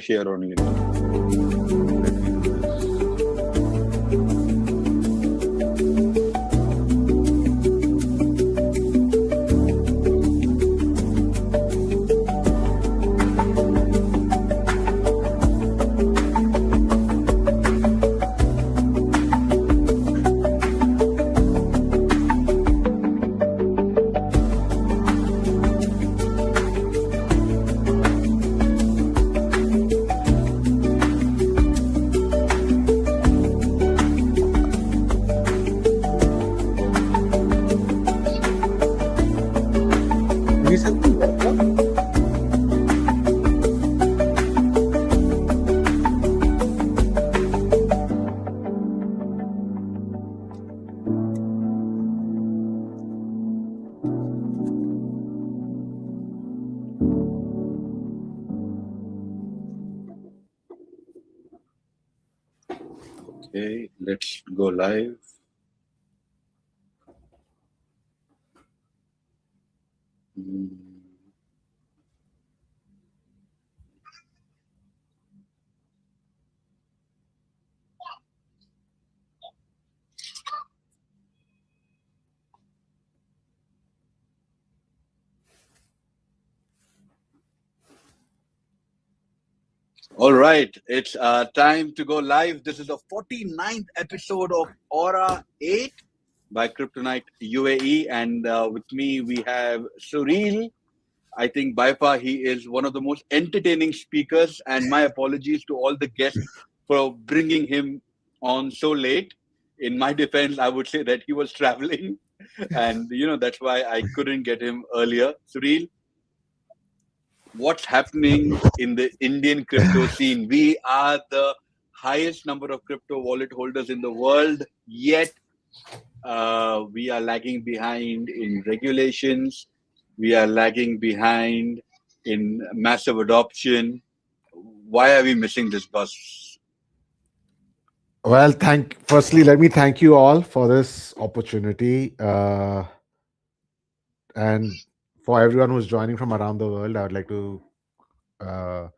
share only. Let me do this. Recently, Okay, let's go live. All right, it's time to go live. This is the 49th episode of Aura 8 by Kryptonite UAE, and with me we have Suril. I think by far he is one of the most entertaining speakers, and my apologies to all the guests for bringing him on so late. In my defense, I would say that he was traveling, and that's why I couldn't get him earlier. Suril, what's happening in the Indian crypto scene? We are the highest number of crypto wallet holders in the world, yet we are lagging behind in regulations. We are lagging behind in massive adoption. Why are we missing this bus? well, firstly, let me thank you all for this opportunity. And for everyone who's joining from around the world, I would like to uh,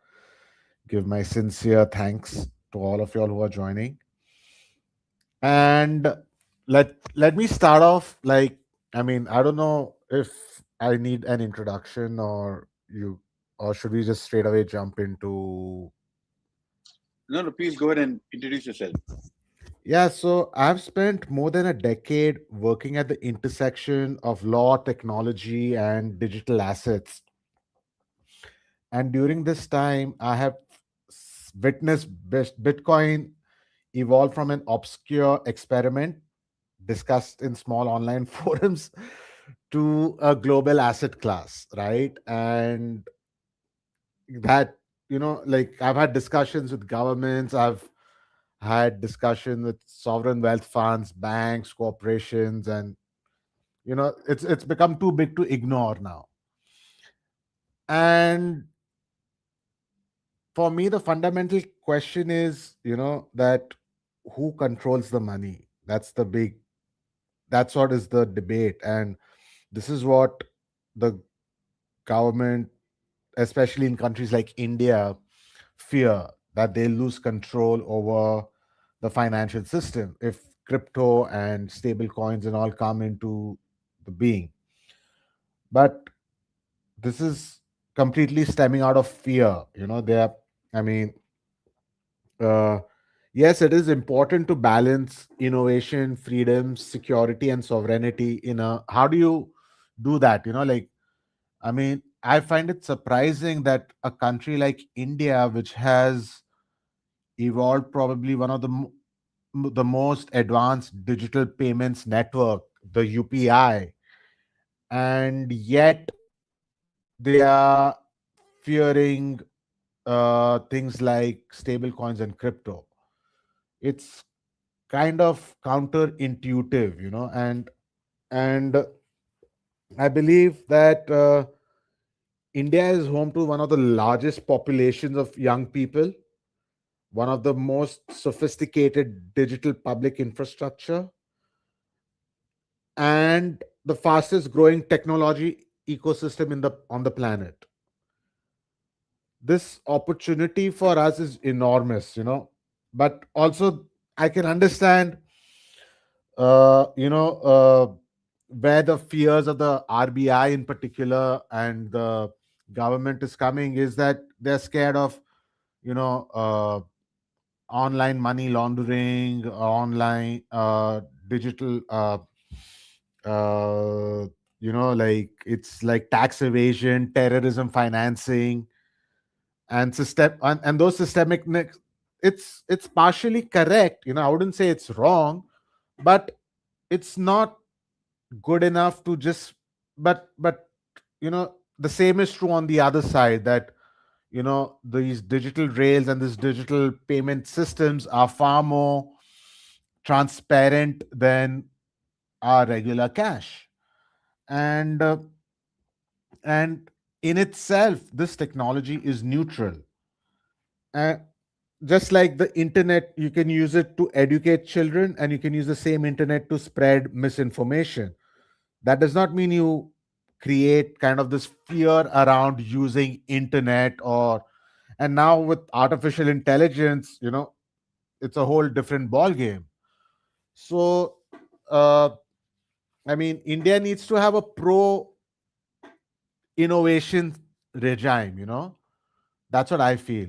give my sincere thanks to all of y'all who are joining. And let me start off I don't know if I need an introduction or should we just straight away jump into. No, please go ahead and introduce yourself. Yeah, so I've spent more than a decade working at the intersection of law, technology, and digital assets. And during this time, I have witnessed Bitcoin evolve from an obscure experiment discussed in small online forums to a global asset class, right? And that, I've had discussions with governments, I've had discussion with sovereign wealth funds, banks, corporations, and it's become too big to ignore now. And for me, the fundamental question is, that who controls the money? That's what is the debate. And this is what the government, especially in countries like India, fear that they'll lose control over the financial system if crypto and stable coins and all come into the being. But this is completely stemming out of fear. I mean, uh, yes, it is important to balance innovation, freedom, security, and sovereignty in a. How do you do that? I mean, I find it surprising that a country like India, which has evolved probably one of the most advanced digital payments network, the UPI, and yet they are fearing things like stable coins and crypto. It's kind of counterintuitive, and I believe that India is home to one of the largest populations of young people, one of the most sophisticated digital public infrastructure, and the fastest growing technology ecosystem in the on the planet. this opportunity for us is enormous, but also I can understand, where the fears of the RBI in particular and the government is coming is that they're scared of, you know, online money laundering, online digital, uh, like it's like tax evasion, terrorism financing, and and those systemic it's partially correct. I wouldn't say it's wrong, but it's not good enough to just but the same is true on the other side, that these digital rails and these digital payment systems are far more transparent than our regular cash. And uh, and in itself this technology is neutral. uh, just like the internet, you can use it to educate children and you can use the same internet to spread misinformation. That does not mean you create kind of this fear around using internet. And now with artificial intelligence, it's a whole different ball game. So uh, I mean, India needs to have a pro innovation regime. That's what I feel.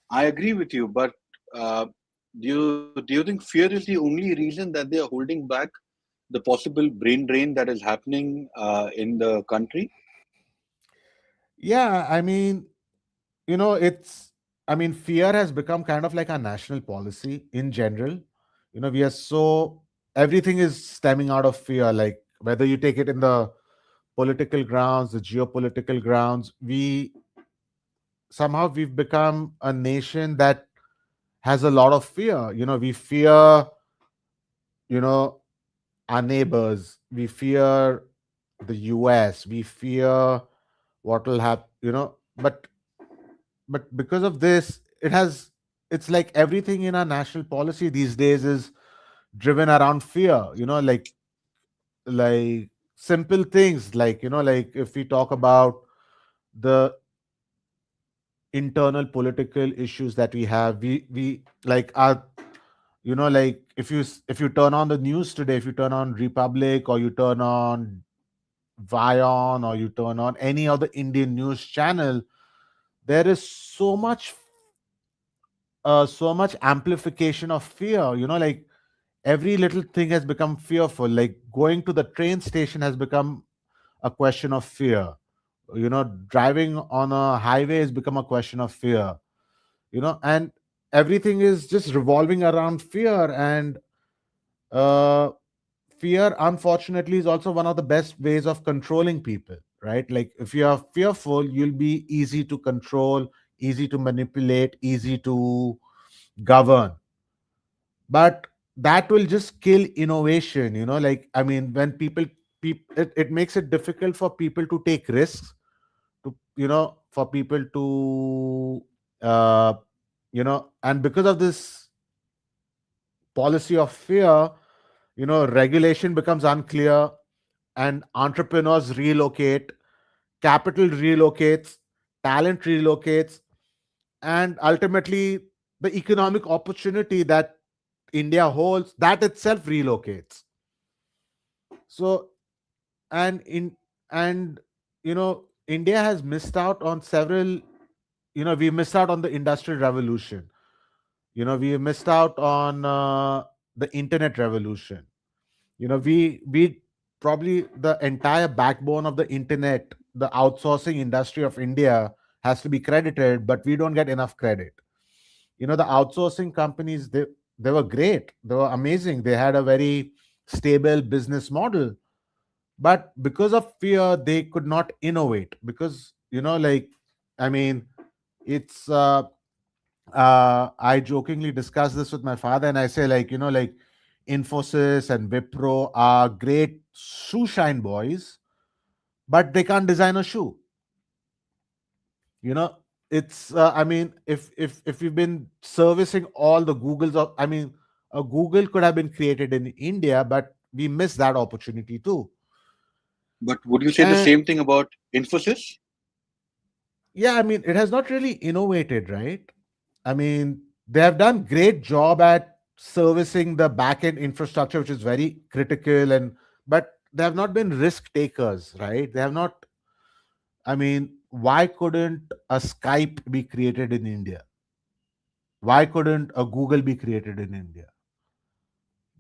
I agree with you, but uh, do you think fear is the only reason that they are holding back the possible brain drain that is happening in the country? Yeah, I mean, fear has become kind of like a national policy in general. We are so, everything is stemming out of fear, like whether you take it in the political grounds, the geopolitical grounds. We've become a nation that has a lot of fear. We fear, you know, our neighbors, we fear the US, we fear what will happen, but because of this, it's like everything in our national policy these days is driven around fear. Like simple things, like if we talk about the internal political issues that we have, we like our, like if you turn on the news today, if you turn on Republic or you turn on Vion or you turn on any other Indian news channel, there is so much amplification of fear. Like every little thing has become fearful. Like going to the train station has become a question of fear. Driving on a highway has become a question of fear. And everything is just revolving around fear. And uh, fear, unfortunately, is also one of the best ways of controlling people, right? Like if you are fearful, you'll be easy to control, easy to manipulate, easy to govern. But that will just kill innovation. Like I mean, when it makes it difficult for people to take risks, for people to uh and because of this policy of fear, regulation becomes unclear, and entrepreneurs relocate, capital relocates, talent relocates, and ultimately the economic opportunity that India holds, that itself relocates. So, and in and India has missed out on several. We missed out on the industrial revolution. We missed out on the internet revolution. We probably, the entire backbone of the internet, the outsourcing industry of India has to be credited, but we don't get enough credit. The outsourcing companies, they were great, they were amazing, they had a very stable business model, but because of fear they could not innovate. Because like I mean, it's I jokingly discuss this with my father, and I say, like, like Infosys and Wipro are great shoe shine boys, but they can't design a shoe. You know, it's I mean, if you've been servicing all the Googles of, I mean, a Google could have been created in India, but we miss that opportunity too. But would you say the And same thing about Infosys? yeah, I mean, it has not really innovated, right? I mean, they have done great job at servicing the back-end infrastructure, which is very critical, and but they have not been risk takers, right? They have not. I mean, why couldn't a Skype be created in India? Why couldn't a Google be created in India?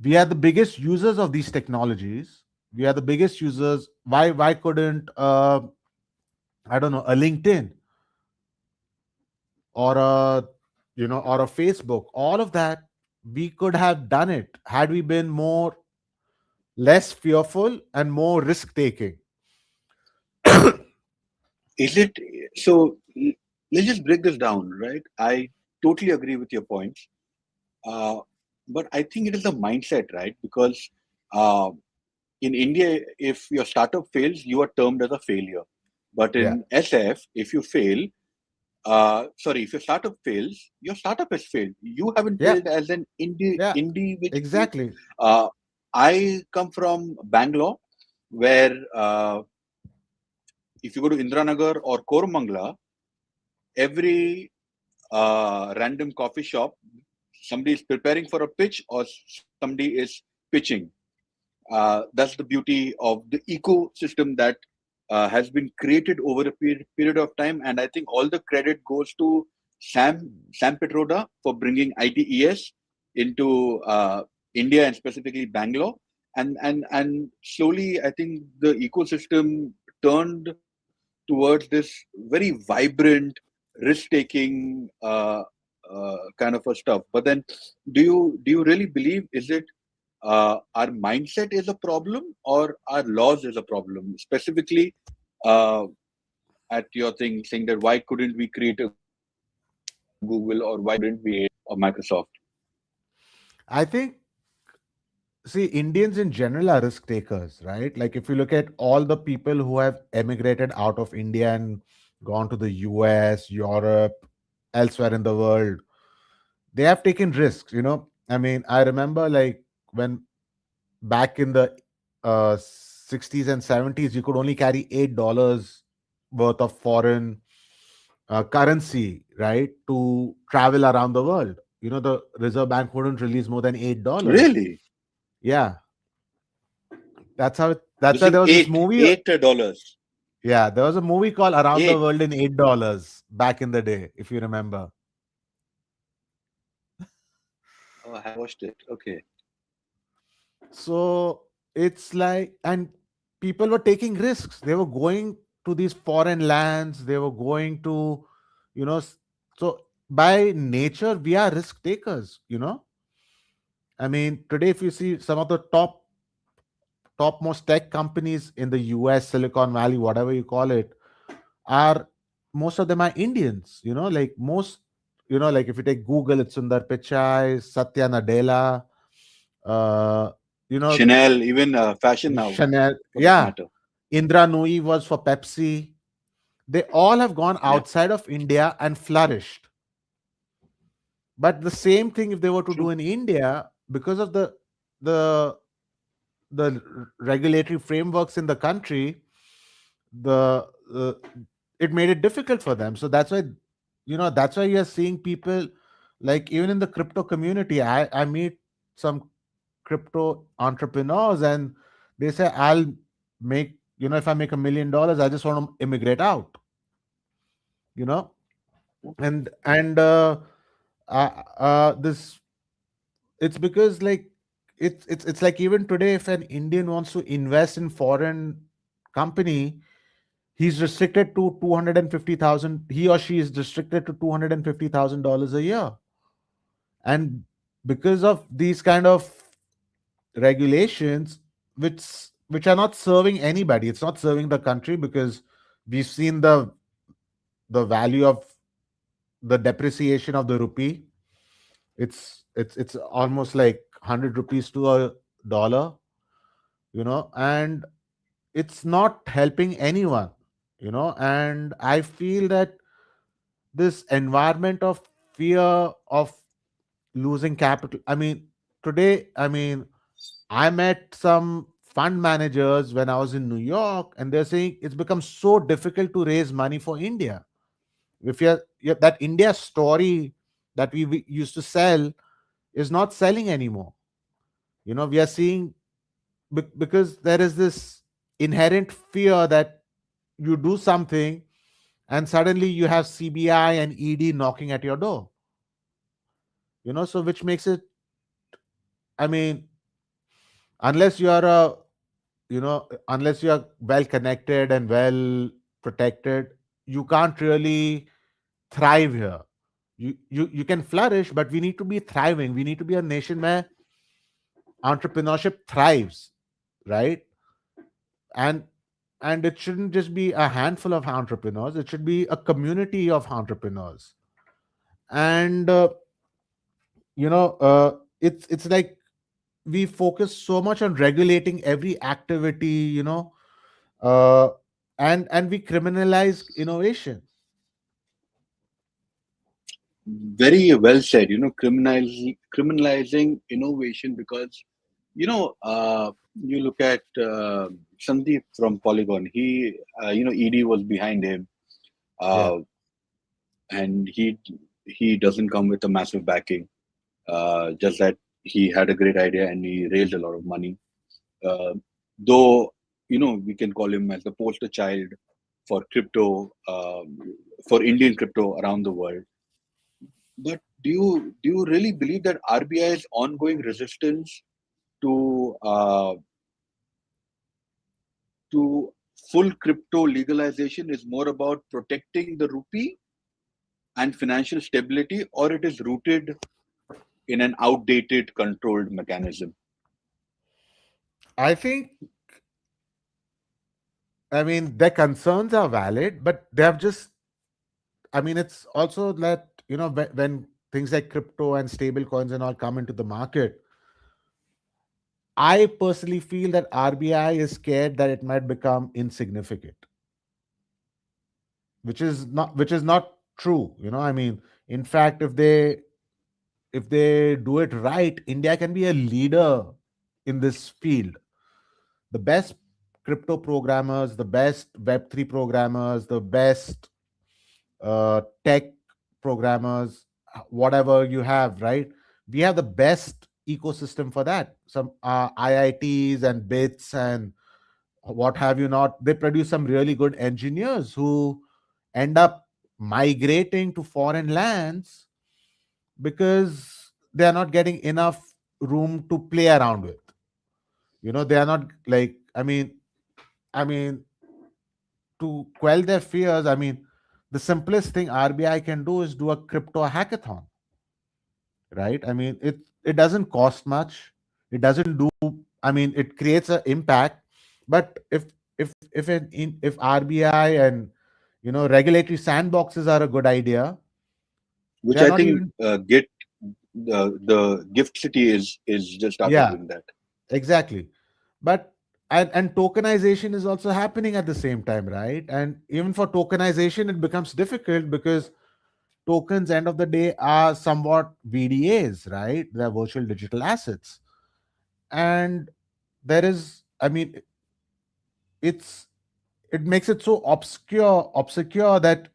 We are the biggest users of these technologies. We are the biggest users. Why couldn't I don't know, a LinkedIn or a or a Facebook? All of that, we could have done it had we been more less fearful and more risk taking. Is it so? Let's just break this down, right? I totally agree with your points. Uh, but I think it is a mindset, right? Because uh, in India, if your startup fails, you are termed as a failure. But Yeah, in SF, if you fail, sorry, if your startup fails, your startup has failed. You haven't yeah, failed as an yeah, individual. exactly. Uh, I come from Bangalore, where if you go to Indranagar or Koramangala, every random coffee shop, somebody is preparing for a pitch or somebody is pitching. That's the beauty of the ecosystem that has been created over a period of time. And I think all the credit goes to Sam Petroda for bringing ITES into India and specifically Bangalore. And slowly, I think the ecosystem turned towards this very vibrant, risk-taking kind of a stuff. But then, do you really believe is it our mindset is a problem or our laws is a problem? Specifically, uh, at your thing saying that why couldn't we create a Google or why couldn't we a Microsoft? I think, see, Indians in general are risk takers, right? Like if you look at all the people who have emigrated out of India and gone to the US, Europe, elsewhere in the world, they have taken risks. I mean, I remember like when back in the 60s and 70s, you could only carry $8 worth of foreign currency, right, to travel around the world. The Reserve Bank wouldn't release more than $8. Really? Yeah, This that's why is there was this eight movie. eight dollars. Yeah, there was a movie called Around the Eight. World in $8 back in the day, if you remember. Oh, I haven't watched it. Okay. So it's like, and people were taking risks. They were going to these foreign lands. They were going to, you know, s- so by nature, we are risk takers. I mean, today, if you see some of the topmost tech companies in the US, Silicon Valley, whatever you call it, are most of them are Indians. Like like if you take Google, it's Sundar Pichai, Satya Nadella, uh, you know, Chanel, even fashion now, Chanel, for that yeah, matter. Indra Nooyi was for Pepsi. They all have gone Yeah. outside of India and flourished. But the same thing, if they were to do True. in India, because of the regulatory frameworks in the country, the it made it difficult for them. So that's why you're seeing people, like even in the crypto community. I meet some crypto entrepreneurs, and they say, I'll make, if I make $1 million, I just want to immigrate out, you know and this it's because, like, it's like, even today, if an Indian wants to invest in foreign company, he's restricted to 250,000. He or she is restricted to $250,000 a year. And because of these kind of regulations, which are not serving anybody, it's not serving the country, because we've seen the value of the depreciation of the rupee. It's almost like 100 rupees to a dollar, and it's not helping anyone. And I feel that this environment of fear of losing capital, I mean, today, I mean, I met some fund managers when I was in New York, and they're saying it's become so difficult to raise money for India. If you're that India story that we used to sell is not selling anymore. We are seeing, because there is this inherent fear that you do something and suddenly you have CBI and ED knocking at your door. So which makes it, I mean, unless you are a, unless you are well connected and well protected, you can't really thrive here. You can flourish, but we need to be thriving. We need to be a nation where entrepreneurship thrives, right? And and it shouldn't just be a handful of entrepreneurs, it should be a community of entrepreneurs. And it's like we focus so much on regulating every activity, uh, and we criminalize innovation. Very well said. Criminalizing innovation because you look at Sandeep from Polygon. ED was behind him, Yeah. uh, and he doesn't come with a massive backing. Just that he had a great idea and he raised a lot of money. Uh, though we can call him as the poster child for crypto, for Indian crypto around the world. But do you really believe that RBI's ongoing resistance to to full crypto legalization is more about protecting the rupee and financial stability, or it is rooted in an outdated controlled mechanism? I think, I mean, their concerns are valid, but they have just, I mean, it's also that, when things like crypto and stable coins and all come into the market, I personally feel that RBI is scared that it might become insignificant, which is not true. I mean, in fact, if they do it right, India can be a leader in this field. The best crypto programmers, the best Web3 programmers, the best tech programmers, whatever you have, right? We have the best ecosystem for that. Some IITs and BITS and what have you not. They produce some really good engineers who end up migrating to foreign lands because they are not getting enough room to play around with. They are not like, I mean, to quell their fears, I mean, the simplest thing RBI can do is do a crypto hackathon, right? I mean, it doesn't cost much. It doesn't do. I mean, it creates an impact. But if RBI and regulatory sandboxes are a good idea, they Which are I not think even. the Gift City is just started Yeah, doing that. exactly. But and tokenization is also happening at the same time, right? And even for tokenization, it becomes difficult because tokens, end of the day, are somewhat VDAs, right? They're virtual digital assets. And there is, I mean, it's it makes it so obscure that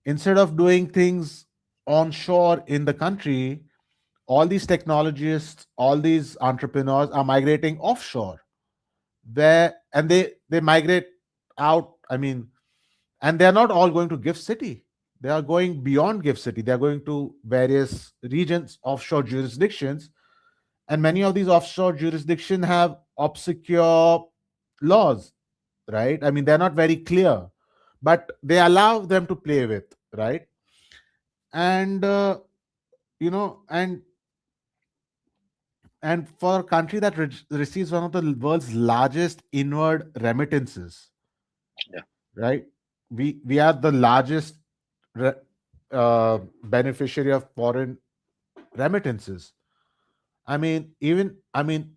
instead of doing things onshore in the country, all these technologists, all these entrepreneurs are migrating offshore, there, and they migrate out. I mean, and they're not all going to Gift City. They are going beyond Gift City. They're going to various regions, offshore jurisdictions, and many of these offshore jurisdictions have obscure laws, right? I mean, they're not very clear, but they allow them to play with, right? And you know, and for a country that receives one of the world's largest inward remittances, Yeah. right? We are the largest re- beneficiary of foreign remittances. I mean,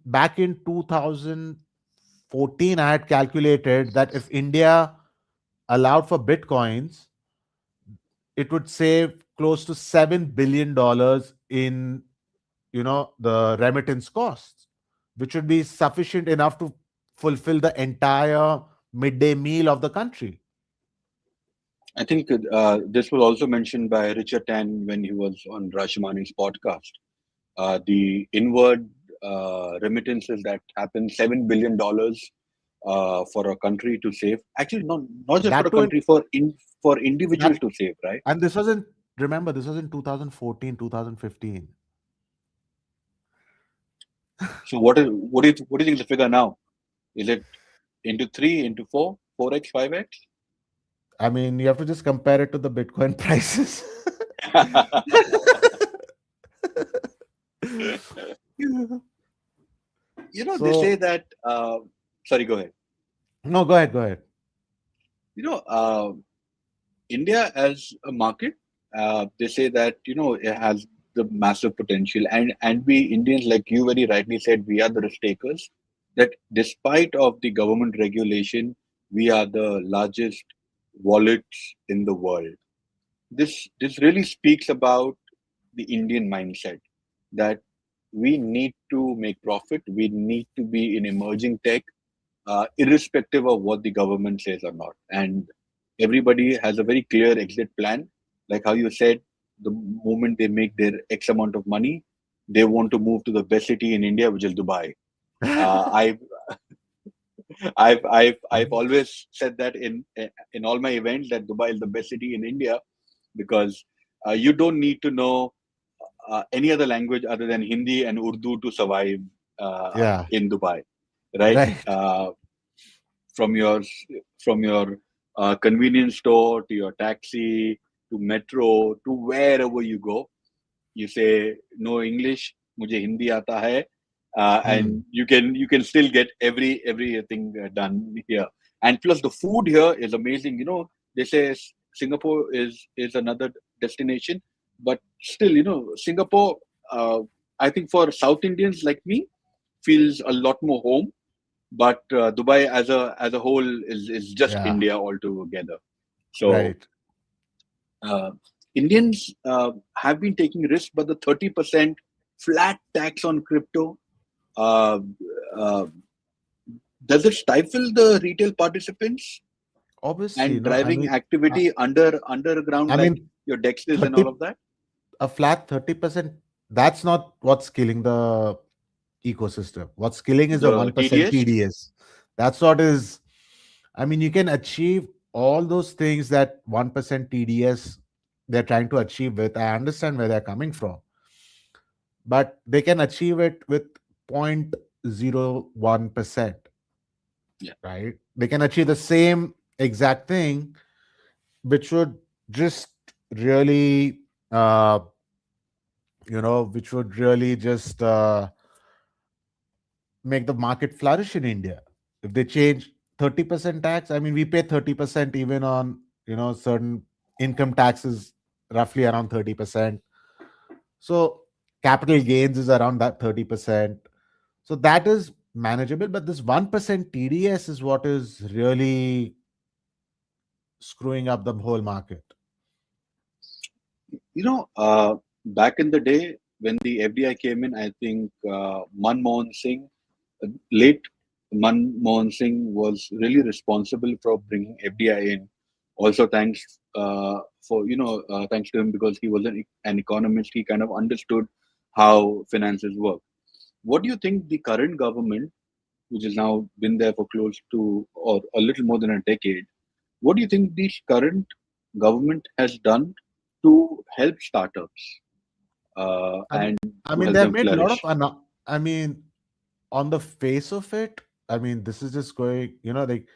back in 2014, I had calculated that if India allowed for bitcoins, it would save close to $7 billion in the remittance costs, which would be sufficient enough to fulfill the entire midday meal of the country. I think this was also mentioned by Richard Tan when he was on Rashmani's podcast. The inward remittances that happen, $7 billion for a country to save. Actually, not just for a That too, country, for individuals that to save, right? and this was in remember this was in 2014, 2015. So what do you think is the figure now? Is it into three, into four, 4x, 5x? I mean, you have to just compare it to the Bitcoin prices. Yeah. They say So that. Sorry, go ahead. no, go ahead, go ahead. You know, India as a market, they say that it has the massive potential, and we Indians, like you very rightly said, we are the risk takers. That despite of the government regulation, we are the largest wallets in the world. This really speaks about the Indian mindset that we need to make profit. We need to be in emerging tech, irrespective of what the government says or not. And everybody has a very clear exit plan. Like how you said, the moment they make their X amount of money, they want to move to the best city in India, which is Dubai. Uh, I've, I've always said that in all my events that Dubai is the best city in India because you don't need to know any other language other than Hindi and Urdu to survive Yeah, in Dubai, right? right. From your convenience store to your taxi to metro to wherever you go, you say no English, mujhe Hindi aata hai, and Hmm. you can still get everything done here. And plus the food here is amazing. They say Singapore is another destination, but still, Singapore, uh, I think for South Indians like me, feels a lot more home, but Dubai as a whole is just Yeah, India altogether. So right. uh, Indians have been taking risks, but the 30% flat tax on crypto, uh, uh, does it stifle the retail participants Obviously, and no. I driving mean, activity underground I like mean, your Dexters and all 30 of that? a flat 30%. That's not what's killing the ecosystem. What's killing is the The 1% TDS, TDS. That's what is. I mean, you can achieve all those things that 1% TDS they're trying to achieve with. I understand where they're coming from, but they can achieve it with 0.01%, yeah. right? They can achieve the same exact thing, which would just really, uh, which would really just make the market flourish in India. If they change 30% tax, I mean, we pay 30% even on, certain income taxes, roughly around 30%. So capital gains is around that 30%. So that is manageable. But this 1% TDS is what is really screwing up the whole market. Back in the day when the FDI came in, I think Manmohan Singh, late Manmohan Singh was really responsible for bringing FDI in. Also, thanks to him because he was an economist. He kind of understood how finances work. What do you think the current government, which has now been there for close to or a little more than a decade, what do you think the current government has done to help startups I mean, and I to mean, help they have them made a lot of. flourish? I mean, on the face of it, I mean, this is just going. Like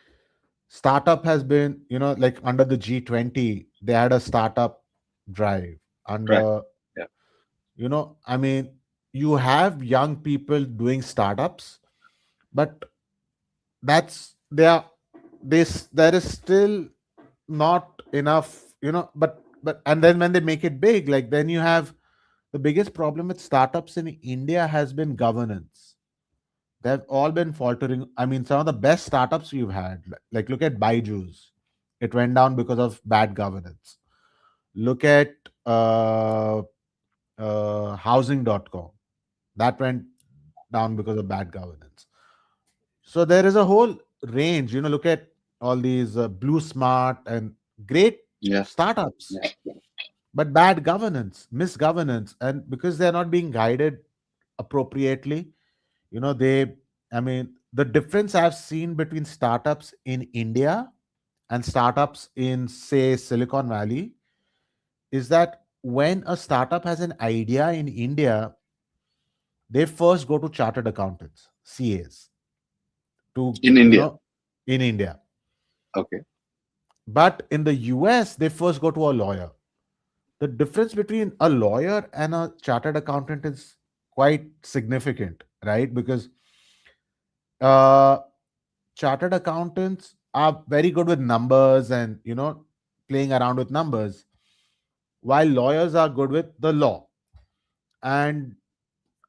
startup has been, like under the G20, they had a startup drive. Right. Under, Yeah. I mean, you have young people doing startups, but that's they are this there is still not enough, but and then when they make it big, like then you have the biggest problem with startups in India has been governance. They've all been faltering. I mean, some of the best startups we've had, like look at Byju's. It went down because of bad governance. Look at housing.com. That went down because of bad governance. So there is a whole range. Look at all these Blue Smart and great Yeah. startups, but bad governance, misgovernance, and because they're not being guided appropriately, they, I mean, the difference I've seen between startups in India and startups in, say, Silicon Valley is that when a startup has an idea in India, they first go to chartered accountants, CAs, to, In India. in India. Okay. But in the US, they first go to a lawyer. The difference between a lawyer and a chartered accountant is quite significant, right? Because uh, chartered accountants are very good with numbers and, playing around with numbers, while lawyers are good with the law. And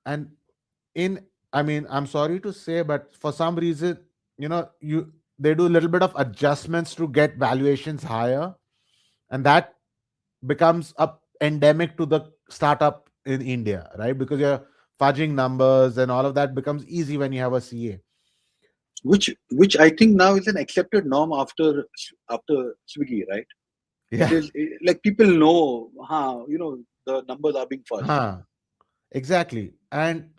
and in, I mean, I'm sorry to say, but for some reason, you they do a little bit of adjustments to get valuations higher, and that becomes a endemic to the startup in India, right? Because you're fudging numbers and all of that becomes easy when you have a CA. Which I think now is an accepted norm after Swiggy, right? It Yeah. is like people know, the numbers are being fudged. Huh. Exactly. And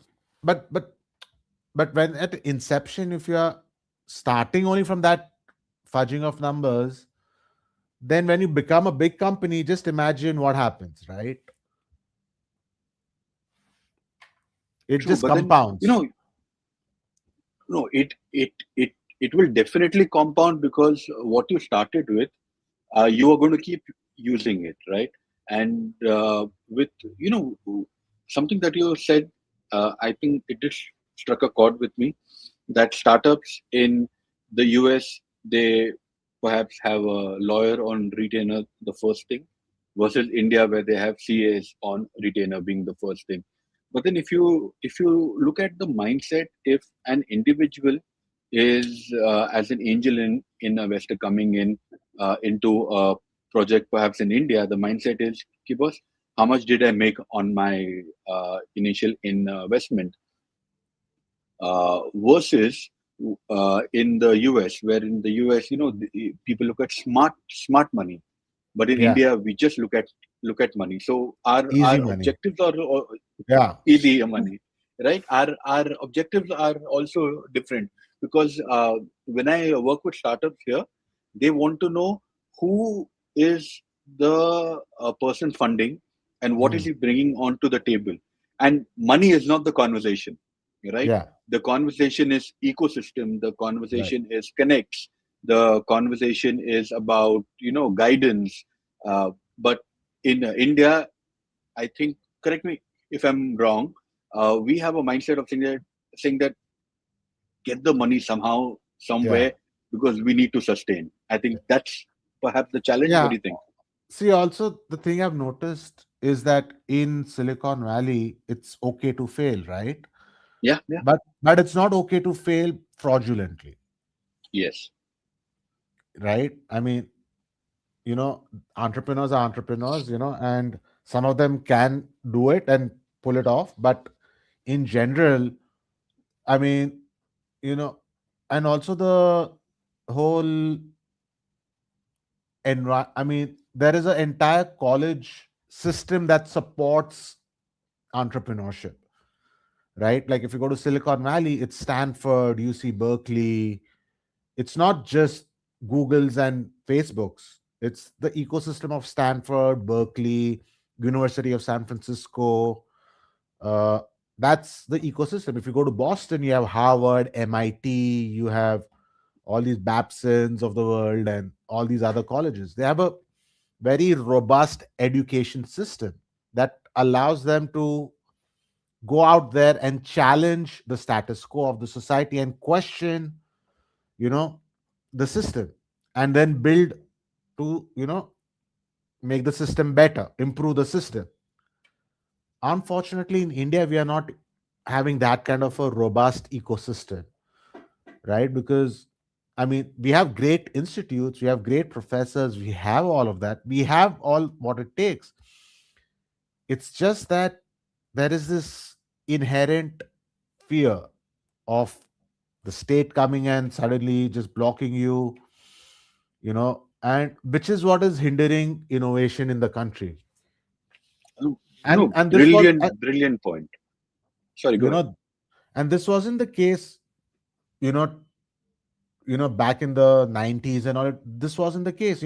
but but when at inception, if you are starting only from that fudging of numbers, then when you become a big company, just imagine what happens, right? It True, just but then compounds. no, it will definitely compound because what you started with, you are going to keep using it, right? And with something that you said, I think it just struck a chord with me that startups in the US, they perhaps have a lawyer on retainer the first thing, versus India where they have CAs on retainer being the first thing. But then if you look at the mindset, if an individual is as an angel in a investor coming in into a project perhaps in India, the mindset is, "Okay, boss, how much did I make on my initial investment?" Versus in the US, where in the US, people look at smart money, but in Yeah. India we just look at money. So our Easy money. objectives are Yeah. easy money, right? Our objectives are also different because when I work with startups here, they want to know who is the person funding and what is Hmm. he bringing onto the table. And money is not the conversation, right? Yeah. The conversation is ecosystem. The Right. conversation is connects. The conversation is about guidance. But in India, I think, correct me if I'm wrong, we have a mindset of saying that get the money somehow, Yeah. somewhere, because we need to sustain. I think that's perhaps the challenge. What Yeah. do you think? See, also the thing I've noticed is that in Silicon Valley, it's okay to fail, right? Yeah, yeah, But it's not okay to fail fraudulently, yes. right? I mean, entrepreneurs are entrepreneurs, and some of them can do it and pull it off. But in general, I mean, you know, and also the whole I mean, there is an entire college system that supports entrepreneurship, right? Like if you go to Silicon Valley, it's Stanford, UC Berkeley. It's not just Google's and Facebook's. It's the ecosystem of Stanford, Berkeley, University of San Francisco. Uh, that's the ecosystem. If you go to Boston, you have Harvard, MIT, you have all these Babsons of the world and all these other colleges. They have a very robust education system that allows them to go out there and challenge the status quo of the society and question, you know, the system, and then build to, make the system better, improve the system. Unfortunately, in India, we are not having that kind of a robust ecosystem, right? Because I mean, we have great institutes, we have great professors, we have all of that, we have all what it takes. It's just that there is this inherent fear of the state coming in suddenly just blocking you, and which is what is hindering innovation in the country. and No, and this was brilliant point. Sorry, you go ahead. know and this wasn't the case, you know back in the 90s and all. This wasn't the case.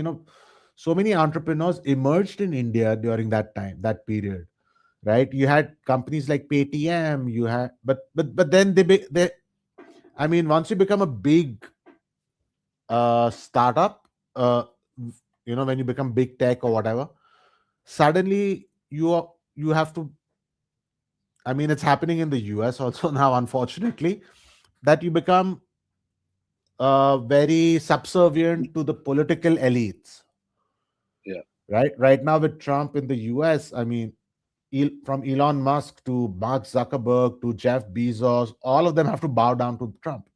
So many entrepreneurs emerged in India during that period, right? You had companies like Paytm, you had, but then they, I mean, once you become a big startup, when you become big tech or whatever, suddenly you have to, I mean, it's happening in the US also now, unfortunately, that you become very subservient to the political elites. Yeah. Right now with Trump in the US, I mean, from Elon Musk to Mark Zuckerberg to Jeff Bezos, all of them have to bow down to Trump,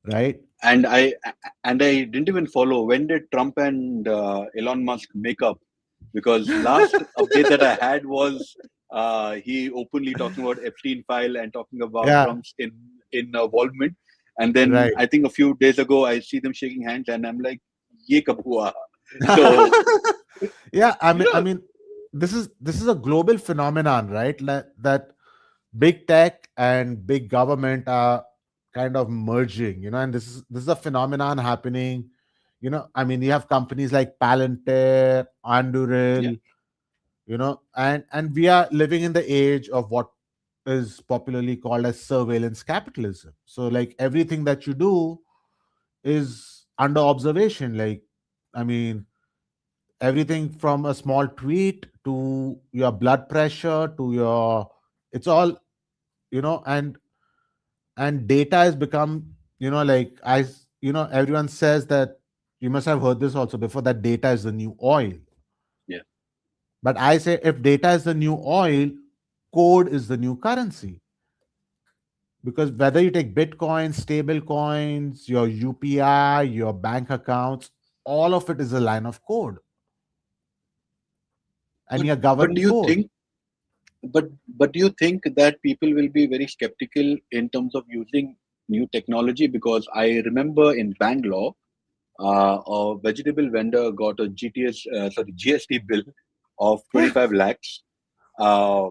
right? And I didn't even follow when did Trump and Elon Musk make up, because last update that I had was he openly talking about Epstein file and talking about Yeah, Trump's involvement, and then right. I think a few days ago I see them shaking hands and I'm like, ye kab hua? So Yeah, I you mean, I know, mean, this is a global phenomenon, right? That big tech and big government are kind of merging, and this is a phenomenon happening. I mean, you have companies like Palantir, yeah, Anduril, and we are living in the age of what is popularly called as surveillance capitalism. So like everything that you do is under observation. Like, I mean, everything from a small tweet to your blood pressure to your, it's all, and data has become, like everyone says that, you must have heard this also before, that data is the new oil. yeah. But I say, if data is the new oil, code is the new currency. Because whether you take Bitcoin, stable coins, your UPI, your bank accounts, all of it is a line of code, and But you're but governed do you code. think but do you think that people will be very skeptical in terms of using new technology? Because I remember in Bangalore, a vegetable vendor got a GST bill of 25 lakhs, uh,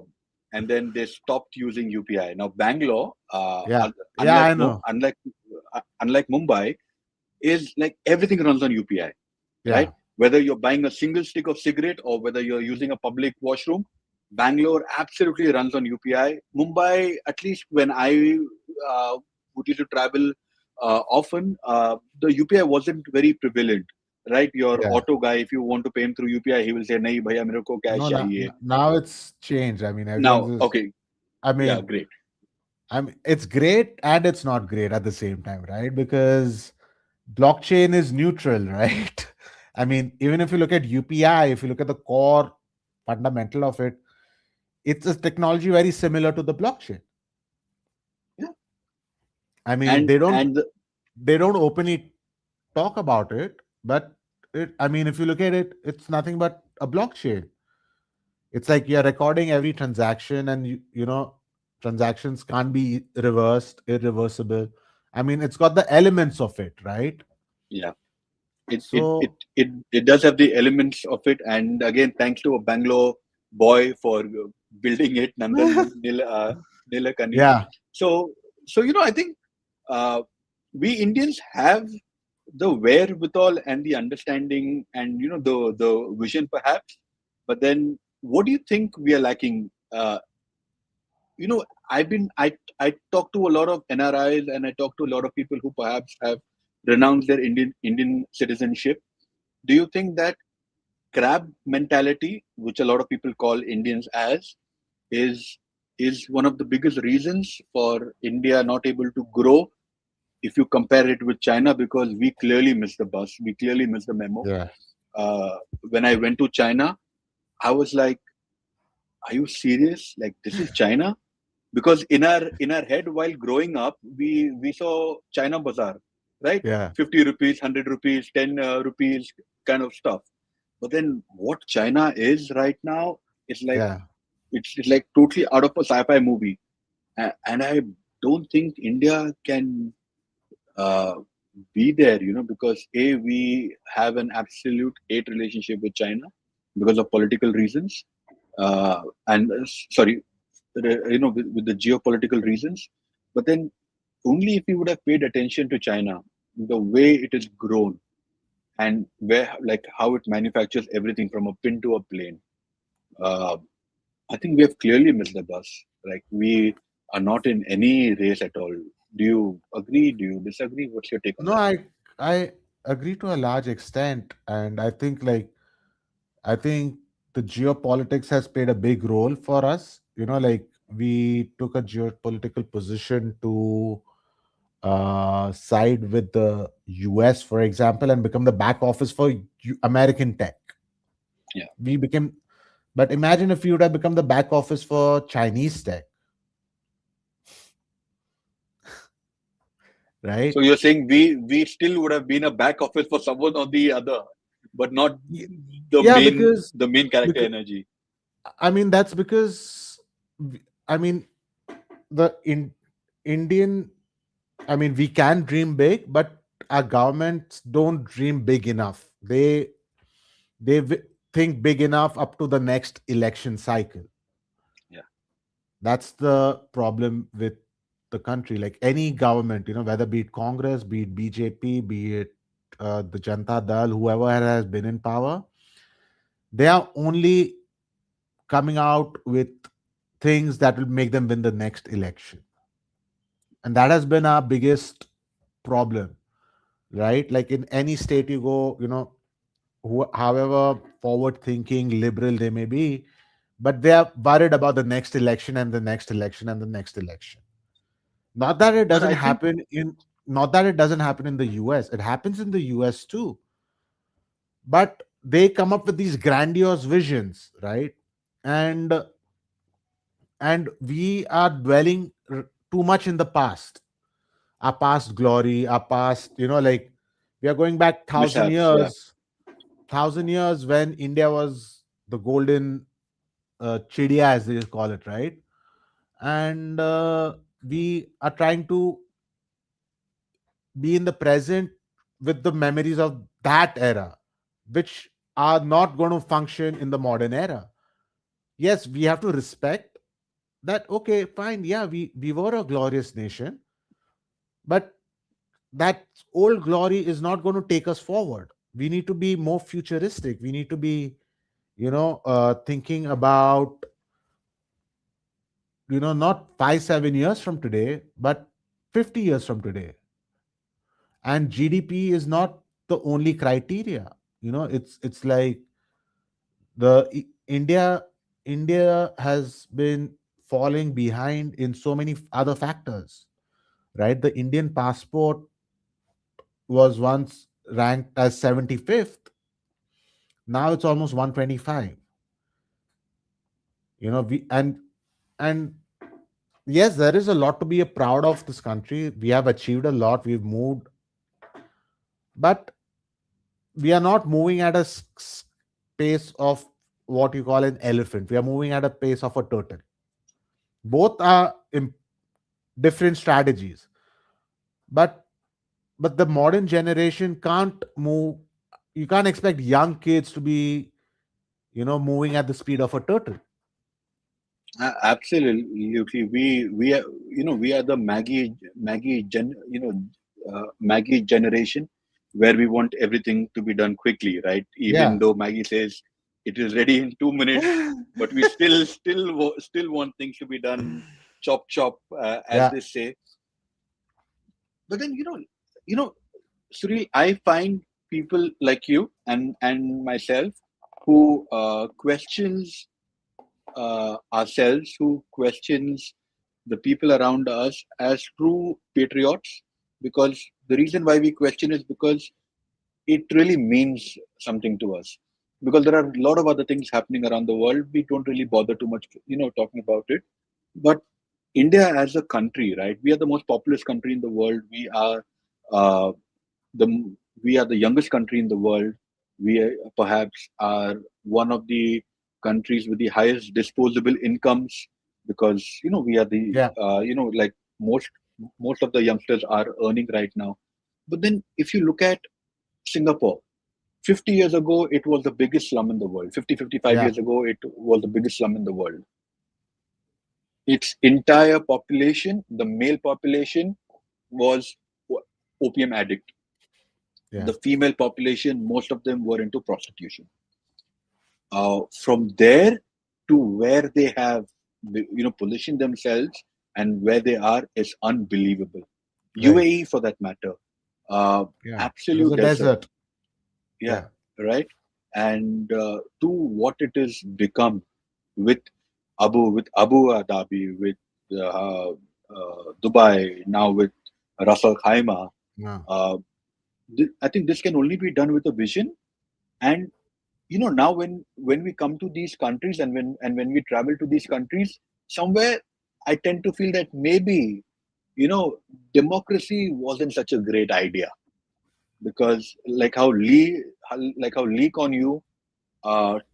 and then they stopped using UPI. Now, Bangalore, Yeah, yeah, I know. unlike Mumbai, is like everything runs on UPI, right? Yeah, Whether you're buying a single stick of cigarette or whether you're using a public washroom, Bangalore absolutely runs on UPI. Mumbai, at least when I would used to travel often, the UPI wasn't very prevalent, right? Your yeah. auto guy, if you want to pay him through UPI, he will say, "Nahi, bhaiya, mere ko No, cash chahiye." now it's changed. I mean, everyone's Now, is. okay, I yeah, mean, great. it's great and it's not great at the same time, right? Because blockchain is neutral, right? I mean, even if you look at UPI, if you look at the core fundamental of it, it's a technology very similar to the blockchain. Yeah, I mean, and they don't openly talk about it, but I mean, if you look at it, it's nothing but a blockchain. It's like you're recording every transaction, and transactions can't be reversed, irreversible. I mean, it's got the elements of it, right? yeah, it it it So it it does have the elements of it, and again, thanks to a Bangalore boy for building it, Nandan Nilekani. yeah, So, I think uh, we Indians have the wherewithal and the understanding and the vision perhaps, but then what do you think we are lacking? You know, I talk to a lot of NRIs and I talk to a lot of people who perhaps have renounced their Indian citizenship. Do you think that crab mentality, which a lot of people call Indians as, is is one of the biggest reasons for India not able to grow if you compare it with China? Because we clearly missed the bus, we clearly missed the memo. yeah, When I went to China, I was like, "Are you serious? Like this is China?" Because in our head, while growing up, we saw China Bazaar, right? yeah, 50 rupees, 100 rupees, 10 rupees kind of stuff. But then what China is right now is like yeah, it's like totally out of a sci-fi movie. And I don't think India can uh, be there, because A, we have an absolute hate relationship with China because of political reasons, and sorry, with the geopolitical reasons. But then only if we would have paid attention to China, the way it is grown and where, like, how it manufactures everything from a pin to a plane. Uh, I think we have clearly missed the bus. Like, we are not in any race at all. Do you agree? Do you disagree? What's your take on No, that? I agree to a large extent, and I think the geopolitics has played a big role for us. Like we took a geopolitical position to side with the US, for example, and become the back office for American tech. Yeah. We became, but imagine if you would have become the back office for Chinese tech, So right? you're saying we still would have been a back office for someone or the other, but not Y- the Yeah, main the main character because energy. I mean that's because I mean the Indian. I mean we can dream big, but our governments don't dream big enough. They think big enough up to the next election cycle. Yeah. That's the problem with the country. Like any government, whether be it Congress, be it BJP, be it the Janta Dal, whoever has been in power, they are only coming out with things that will make them win the next election. And that has been our biggest problem, right? Like in any state you go, however forward thinking, liberal they may be, but they are worried about the next election and the next election and the next election. Not that it But doesn't I think happen in not that it doesn't happen in the US. It happens in the US too. But they come up with these grandiose visions, right? And and we are dwelling too much in the past. Our past glory, our past, like we are going back thousand mishaps, yeah. years, thousand years when India was the golden chidia, as they call it, right? And we are trying to be in the present with the memories of that era, which are not going to function in the modern era. Yes, we have to respect that. Okay, fine. Yeah, we were a glorious nation, but that old glory is not going to take us forward. We need to be more futuristic. We need to be, thinking about, not 5 7 years from today, but 50 years from today. And GDP is not the only criteria. It's like India has been falling behind in so many other factors, right? The Indian passport was once ranked as 75th. Now it's almost 125. We and yes, there is a lot to be proud of this country. We have achieved a lot. We've moved, but we are not moving at a pace of what you call an elephant. We are moving at a pace of a turtle. Both are different strategies, but the modern generation can't move. You can't expect young kids to be, moving at the speed of a turtle. Absolutely. We are, we are the Maggie generation, where we want everything to be done quickly, right? Even Yeah. though Maggie says it is ready in 2 minutes, but we still want things to be done chop chop, as Yeah. they say. But then, you know, Suril, I find people like you and myself who questions ourselves, who questions the people around us as true patriots. Because the reason why we question is because it really means something to us. Because there are a lot of other things happening around the world, we don't really bother too much, talking about it. But India as a country, right? We are the most populous country in the world. Uh, the we are the youngest country in the world. We perhaps are one of the countries with the highest disposable incomes, because we are the Yeah. most most of the youngsters are earning right now. But then if you look at Singapore, 50 years ago, it was the biggest slum in the world. 55 Yeah, years ago, it was the biggest slum in the world. Its entire population, the male population, was opium addict. yeah, The female population, most of them were into prostitution. From there to where they have, positioned themselves and where they are is unbelievable. right. UAE, for that matter, uh, Yeah, it was absolute a desert. desert. Yeah, Yeah, right. And to what it has become with Abu Dhabi, with Dubai, now with Ras Al Khaimah. yeah, Uh, I think this can only be done with a vision. And now when we come to these countries, and when we travel to these countries, somewhere I tend to feel that maybe you know democracy wasn't such a great idea, because like how Lee Kuan Yew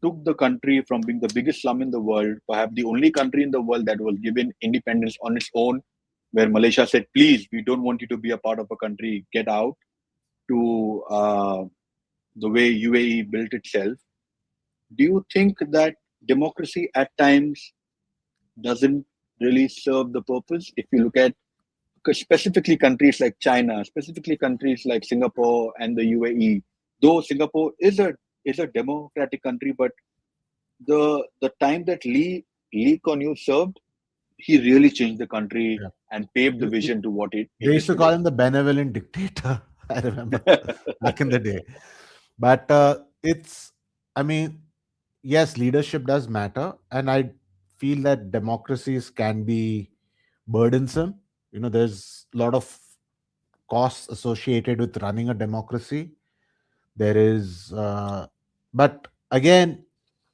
took the country from being the biggest slum in the world, perhaps the only country in the world that was given independence on its own, where Malaysia said, please, we don't want you to be a part of a country, get out, to the way UAE built itself. Do you think that democracy at times doesn't really serve the purpose? If you look at specifically countries like China, specifically countries like Singapore and the UAE, though Singapore is a democratic country, but the time that Lee Kuan Yew served, he really changed the country yeah. and paved the You- you- vision to what it They is used to call today. him the benevolent dictator. I remember back in the day. But it's, I mean, yes, leadership does matter, and I feel that democracies can be burdensome. There's a lot of costs associated with running a democracy. There is, but again,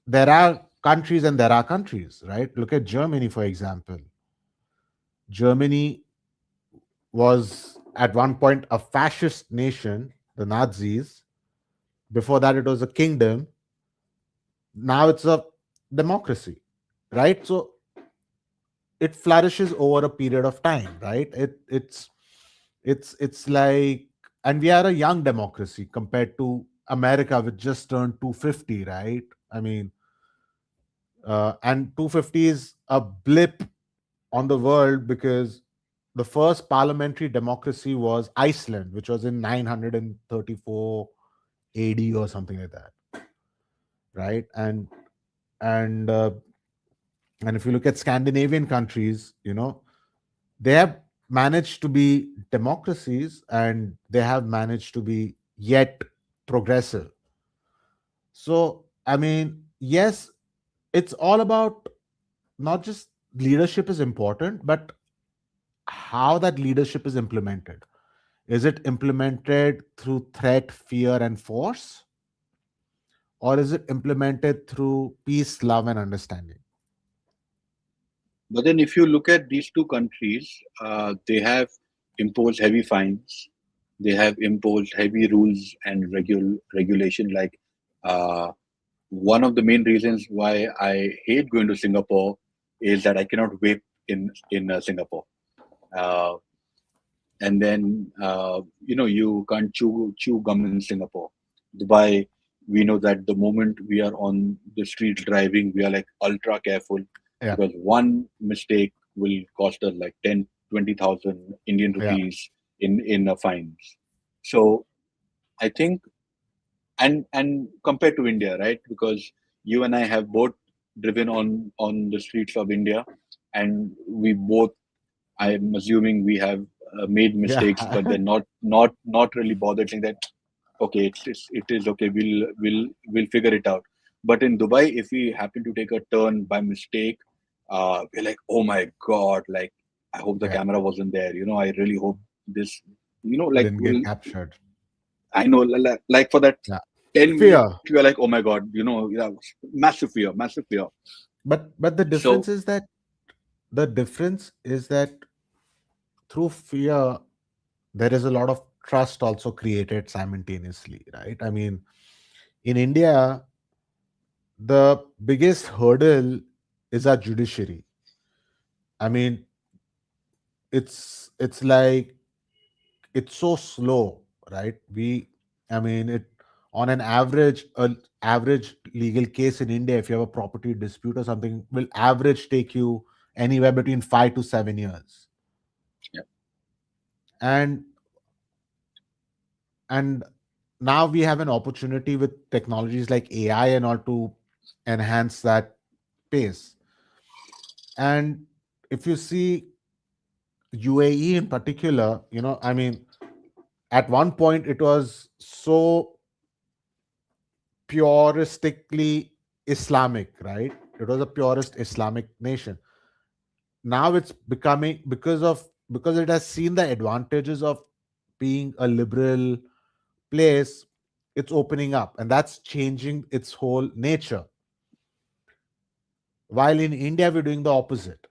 there are countries and there are countries, right? Look at Germany, for example. Germany was at one point a fascist nation, the Nazis. Before that, it was a kingdom. Now it's a democracy, right? So it flourishes over a period of time, right? It's like, and we are a young democracy compared to America, which just turned 250, right? I mean, and 250 is a blip on the world because the first parliamentary democracy was Iceland, which was in 934 AD or something like that, right? And and if you look at Scandinavian countries, they have managed to be democracies and they have managed to be yet progressive. So, I mean, yes, it's all about not just leadership is important, but how that leadership is implemented. Is it implemented through threat, fear, and force? Or is it implemented through peace, love, and understanding? But then, if you look at these two countries, they have imposed heavy fines. They have imposed heavy rules and regulation. Like uh, one of the main reasons why I hate going to Singapore is that I cannot vape in Singapore. Uh, and then you can't chew gum in Singapore. Dubai, we know that the moment we are on the streets driving, we are like ultra careful, Yeah, because one mistake will cost us like 10, 20,000 Indian yeah, rupees in fines. So I think, and compared to India, right? Because you and I have both driven on the streets of India, and we both, I'm assuming, we have made yeah, mistakes, but they're not really bothered, saying that okay, it is okay. We'll figure it out. But in Dubai, if we happen to take a turn by mistake, we're like, oh my god! Like, I hope the yeah. camera wasn't there. I really hope this. Like, Didn't get captured. I know, like for that Yeah. 10 minutes, Fear. we are like, oh my god, yeah, massive fear, massive fear. But the So difference is that through fear, there is a lot of trust also created simultaneously, right? I mean, in India, the biggest hurdle is our judiciary. I mean, it's like it's so slow, right? I mean, it on an average legal case in India, if you have a property dispute or something, will average take you anywhere between 5 to 7 years. Yeah. And and now we have an opportunity with technologies like AI and all to enhance that pace. And if you see UAE in particular, I mean, at one point it was so puristically Islamic, right? It was a purist Islamic nation. Now it's becoming, because it has seen the advantages of being a liberal place, it's opening up, and that's changing its whole nature. While in India we're doing the opposite,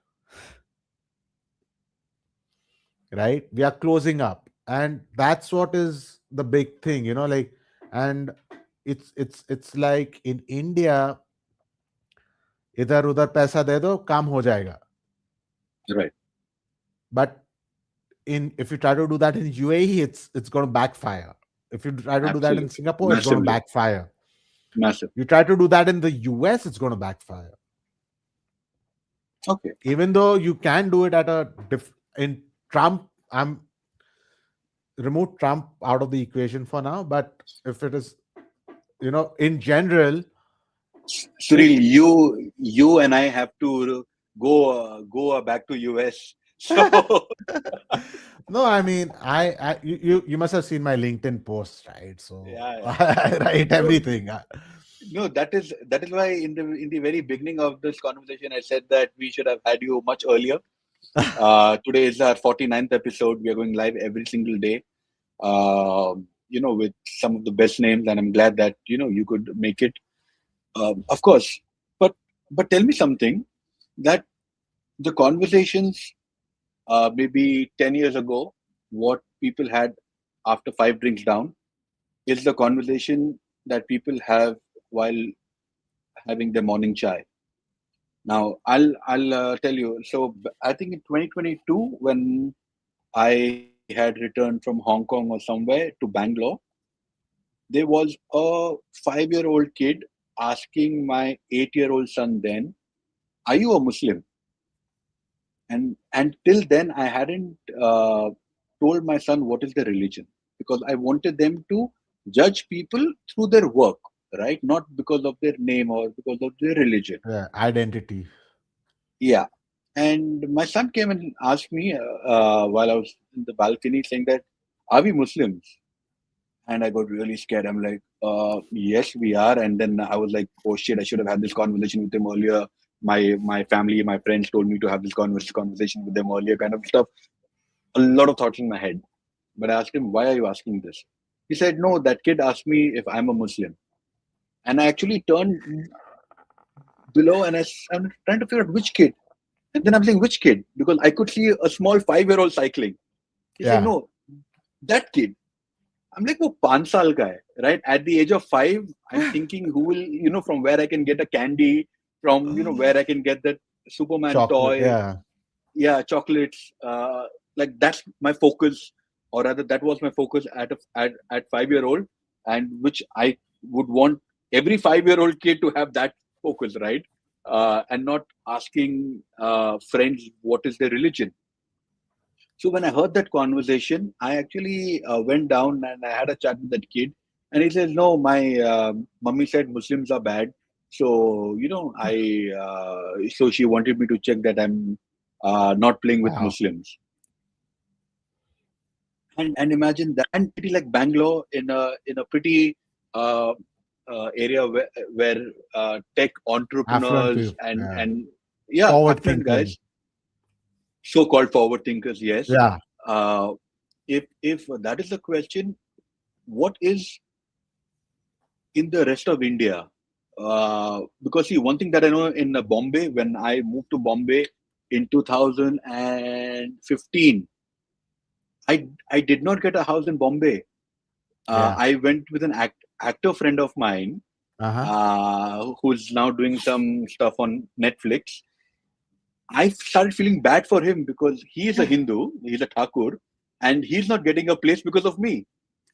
right? We are closing up, and that's what is the big thing, like. And it's like in India, इधर उधर पैसा दे दो, काम हो जाएगा. Right. But in if you try to do that in UAE, it's going to backfire. If you try to do that in Absolutely. Singapore, it's going to Massively. backfire. Massive. You try to do that in the US, it's going to backfire. Okay. Even though you can do it in Trump, I'm remove Trump out of the equation for now. But if it is, in general, Suril, you and I have to go back to US. So no, I mean, you must have seen my LinkedIn post, right? So yeah, yeah. I write No, everything. no, that is why in the very beginning of this conversation I said that we should have had you much earlier. Today is our 49th episode. We are going live every single day. With some of the best names, and I'm glad that you could make it. Of course, but tell me something that the conversations maybe 10 years ago, what people had after 5 drinks down is the conversation that people have while having their morning chai. Now, I'll tell you. So I think in 2022, when I had returned from Hong Kong or somewhere to Bangalore, there was a 5-year-old kid asking my 8-year-old son then, "Are you a Muslim?" And till then I hadn't told my son what is the religion, because I wanted them to judge people through their work, right? Not because of their name or because of their religion. Yeah, identity. Yeah. And my son came and asked me while I was in the balcony saying that, "Are we Muslims?" And I got really scared. I'm like, yes, we are. And then I was like, oh shit, I should have had this conversation with him earlier. My family, my friends told me to have this conversation with them earlier, kind of stuff. A lot of thoughts in my head. But I asked him, why are you asking this? He said, no, that kid asked me if I'm a Muslim. And I actually turned below and I'm trying to figure out which kid. And then I'm saying, which kid? Because I could see a small 5-year-old cycling. He's saying, Yeah. no, that kid. I'm like, oh, 5 saal ka hai, right? At the age of 5, I'm thinking who will, from where I can get a candy, from, where I can get that Superman Chocolate. toy, Yeah. yeah, chocolates. Like that's my focus, or rather, that was my focus at 5-year-old, and which I would want every 5-year-old kid to have that focus, right? And not asking friends what is their religion. So when I heard that conversation, I actually went down and I had a chat with that kid, and he says, "No, my mummy said Muslims are bad, so so she wanted me to check that I'm not playing with Wow. Muslims." And imagine that, and city like Bangalore in a pretty uh, area where tech Affluent entrepreneurs people. and Yeah. and yeah, Forward affluent thinking. guys, so-called forward thinkers, yes. Yeah. Uh, if that is the question, what is in the rest of India? Because see, one thing that I know in Bombay, when I moved to Bombay in 2015, I did not get a house in Bombay. Yeah. I went with an actor friend of mine Uh-huh. who's now doing some stuff on Netflix. I started feeling bad for him because he is a Hindu, he's a Thakur, and he's not getting a place because of me.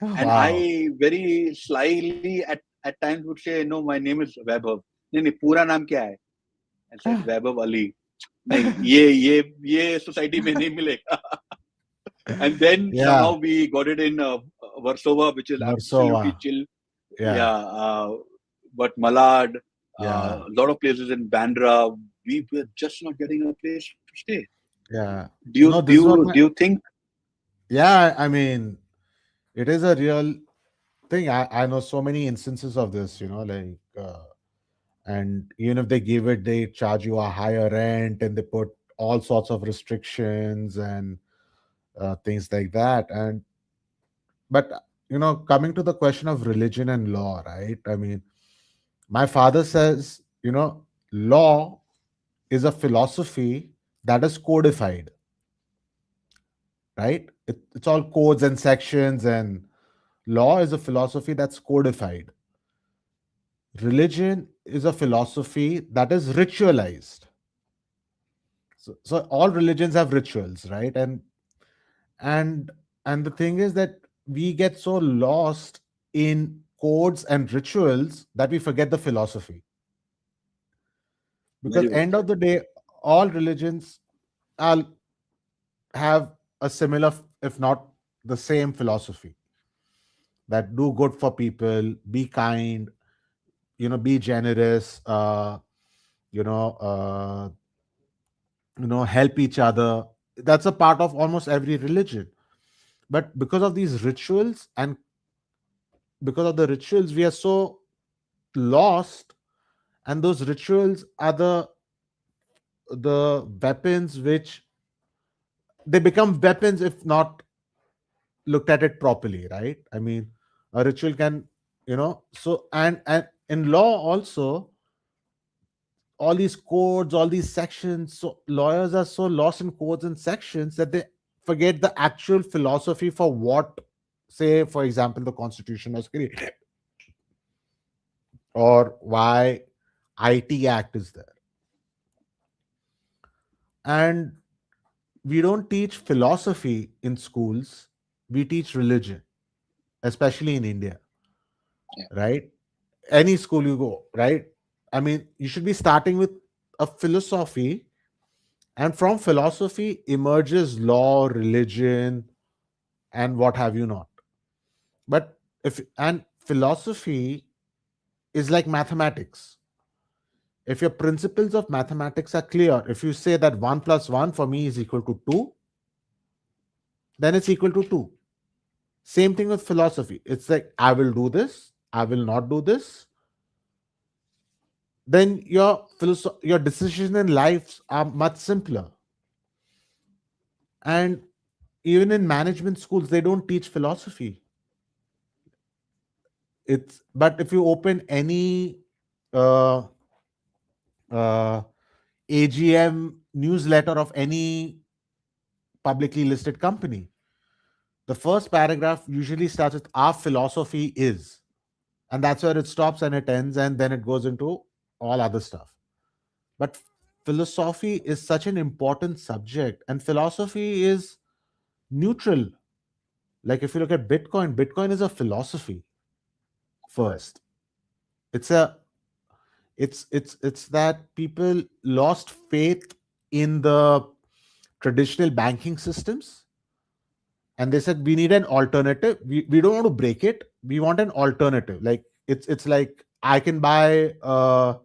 Oh, And wow. I very slyly at times would say, no, my name is Vaibhav. नहीं नहीं पूरा नाम क्या है? I said Vaibhav Ali. नहीं ये society में नहीं मिलेगा. And then Yeah, somehow we got it in Warsaw, which is absolutely Warsaw. chill. Yeah, Yeah, but Malad, yeah, a lot of places in Bandra, we were just not getting a place to stay. yeah. Do you No, do this is what you my. do you think? Yeah, I mean, it is a real thing. I know so many instances of this, like, and even if they give it, they charge you a higher rent and they put all sorts of restrictions and things like that. And, but, coming to the question of religion and law, right? I mean, my father says, law is a philosophy that is codified, right? It's all codes and sections, and law is a philosophy that's codified. Religion is a philosophy that is ritualized. So all religions have rituals, right? And and the thing is that we get so lost in codes and rituals that we forget the philosophy. Because Very well end said. of the day, all religions are, have a similar, if not the same philosophy, that do good for people, be kind, be generous, you know uh, help each other. That's a part of almost every religion. But because of these rituals, and because of the rituals, we are so lost. And those rituals are the weapons which, they become weapons if not looked at it properly, right? I mean, a ritual can, so, and in law also, all these codes, all these sections. So lawyers are so lost in codes and sections that they forget the actual philosophy for what, say, for example, the Constitution was created, or why IT Act is there. And we don't teach philosophy in schools, we teach religion, especially in India, Yeah, right? Any school you go, right? I mean, you should be starting with a philosophy, and from philosophy emerges law, religion, and what have you not. But if and philosophy is like mathematics. If your principles of mathematics are clear, if you say that 1 plus 1 for me is equal to 2, then it's equal to 2. Same thing with philosophy. It's like, I will do this, I will not do this. Then your decisions in life are much simpler. And even in management schools, they don't teach philosophy. It's But if you open any uh, uh, AGM newsletter of any publicly listed company, the first paragraph usually starts with, our philosophy is, and that's where it stops and it ends, and then it goes into all other stuff. But philosophy is such an important subject, and philosophy is neutral. Like if you look at Bitcoin, Bitcoin is a philosophy correct. first. It's a it's that people lost faith in the traditional banking systems, and they said, we need an alternative. We don't want to break it, we want an alternative. Like it's like, I can buy a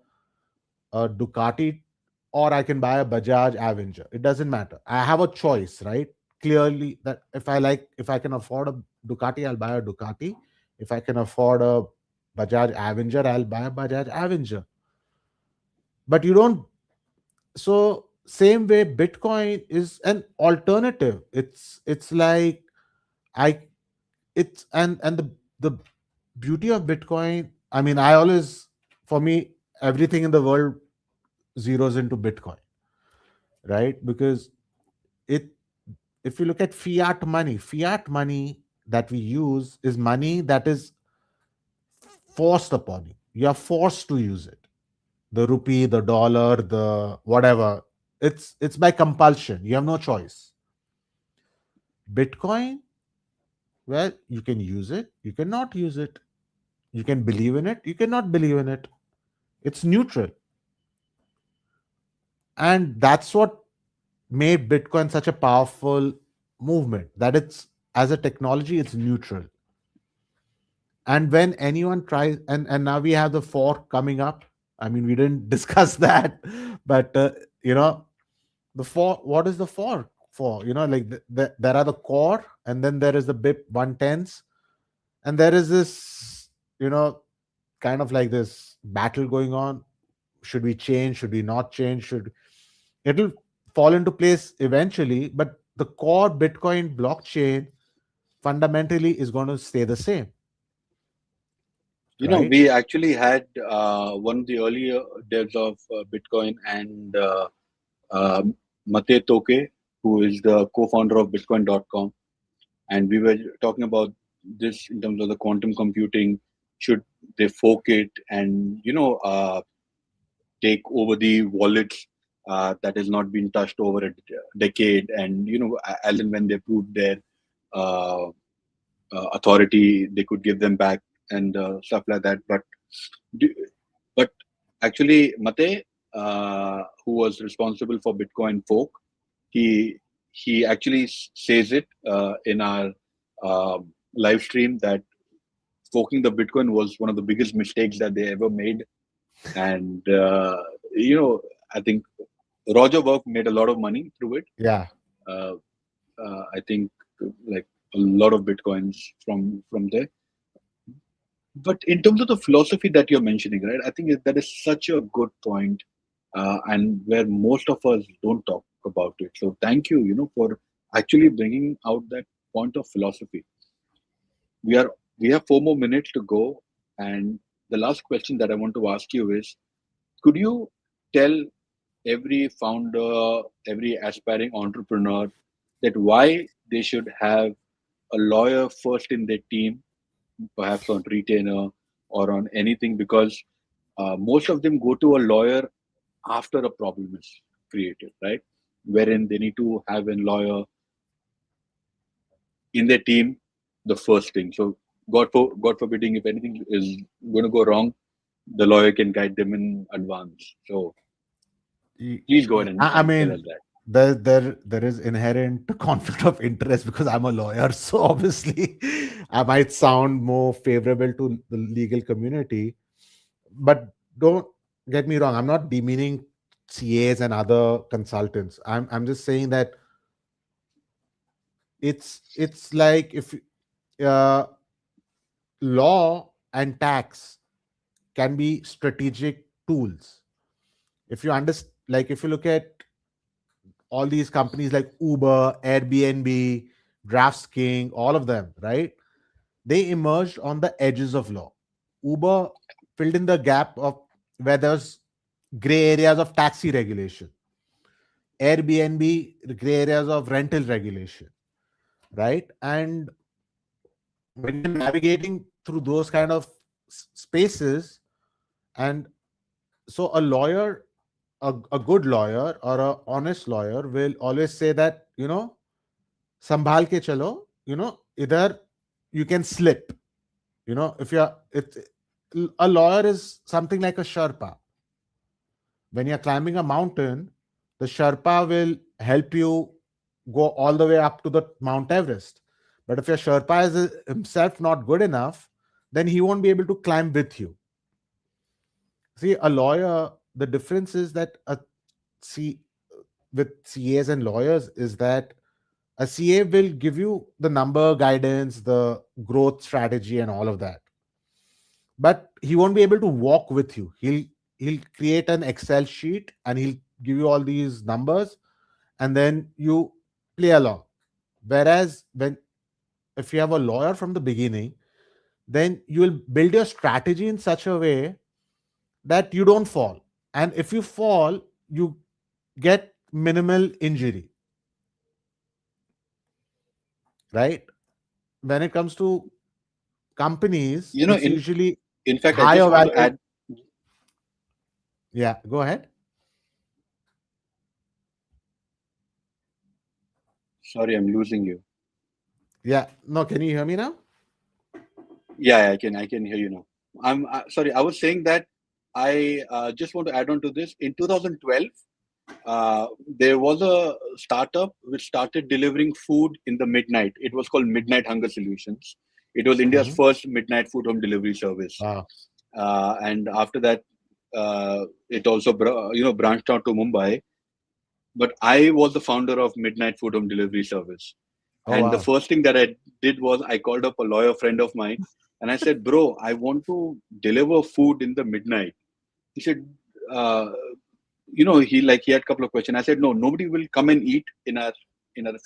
Ducati, or I can buy a Bajaj Avenger. It doesn't matter, I have a choice, right? Clearly, that if I can afford a Ducati, I'll buy a Ducati. If I can afford a Bajaj Avenger, I'll buy a Bajaj Avenger. But you don't. So same way, Bitcoin is an alternative. It's like, I it's and the beauty of Bitcoin, I mean, I always, for me, everything in the world zeroes into Bitcoin, right? Because it if you look at fiat money that we use is money that is forced upon you. You are forced to use it. The rupee, the dollar, the whatever. It's by compulsion. You have no choice. Bitcoin, well, you can use it, you cannot use it. You can believe in it, you cannot believe in it. It's neutral. And that's what made Bitcoin such a powerful movement, that it's, as a technology, it's neutral. And when anyone tries, and now we have the fork coming up. I mean, we didn't discuss that, but you know, the fork, what is the fork for? Like there are the core, and then there is the BIP 110s, and there is this, kind of like this battle going on. Should we change? Should we not change? Should It'll fall into place eventually, but the core Bitcoin blockchain fundamentally is going to stay the same, right? We actually had one of the earlier devs of Bitcoin and uh, Mate Toke, who is the co-founder of Bitcoin.com. And we were talking about this in terms of the quantum computing. Should they fork it and, take over the wallets that has not been touched over a decade? And, as and when they prove their uh, authority, they could give them back and stuff like that. Do, but actually, Mate, who was responsible for Bitcoin fork, he he actually says it in our uh, live stream that forking the Bitcoin was one of the biggest mistakes that they ever made. And I think Roger Work made a lot of money through it. Yeah. Uh, I think like a lot of Bitcoins from there. But in terms of the philosophy that you're mentioning, right? I think that is such a good point, and where most of us don't talk about it. So thank you, for actually bringing out that point of philosophy. We have 4 more minutes to go, and the last question that I want to ask you is: could you tell every founder, every aspiring entrepreneur that why they should have a lawyer first in their team, perhaps on retainer or on anything, because most of them go to a lawyer after a problem is created, right? Wherein they need to have a lawyer in their team the first thing. So God forbidding, if anything is going to go wrong, the lawyer can guide them in advance. So Y- please go ahead I and tell us mean, that. there is inherent conflict of interest because I'm a lawyer. So obviously, I might sound more favorable to the legal community, but don't get me wrong. I'm not demeaning CAs and other consultants. I'm just saying that it's like, if uh, law and tax can be strategic tools. If you understand, like, if you look at all these companies like Uber, Airbnb, DraftKings, all of them, right? They emerged on the edges of law. Uber filled in the gap of where there's gray areas of taxi regulation. Airbnb, the gray areas of rental regulation, right? And when you're navigating through those kind of spaces, and so a lawyer, a good lawyer or a honest lawyer will always say that, संभाल के चलो, either you can slip, if you're it a lawyer is something like a Sherpa. When you're climbing a mountain, the Sherpa will help you go all the way up to the Mount Everest. But if your Sherpa is himself not good enough, then he won't be able to climb with you. See, a lawyer, the difference is that C, with CAs and lawyers, is that a CA will give you the number guidance, the growth strategy, and all of that. But he won't be able to walk with you. He'll create an Excel sheet and he'll give you all these numbers, and then you play along. Whereas when if you have a lawyer from the beginning, then you will build your strategy in such a way that you don't fall. And if you fall, you get minimal injury, right? When it comes to companies, You know, it's in usually in fact, I higher just want to value. add. Yeah, go ahead. Yeah, go ahead. Sorry, I'm losing you. Yeah. No, can you hear me now? Yeah, I can hear you now. I'm sorry. I was saying that I just want to add on to this. In 2012, there was a startup which started delivering food in the midnight. It was called Midnight Hunger Solutions. It was India's Hmm. first midnight food home delivery service. Wow. And after that, it also branched out to Mumbai. But I was the founder of Midnight Food Home Delivery Service. Oh, And the wow. first thing that I did was I called up a lawyer friend of mine and I said, "Bro, I want to deliver food in the midnight." He said, uh, he had a couple of questions. I said, "No, nobody will come and eat in our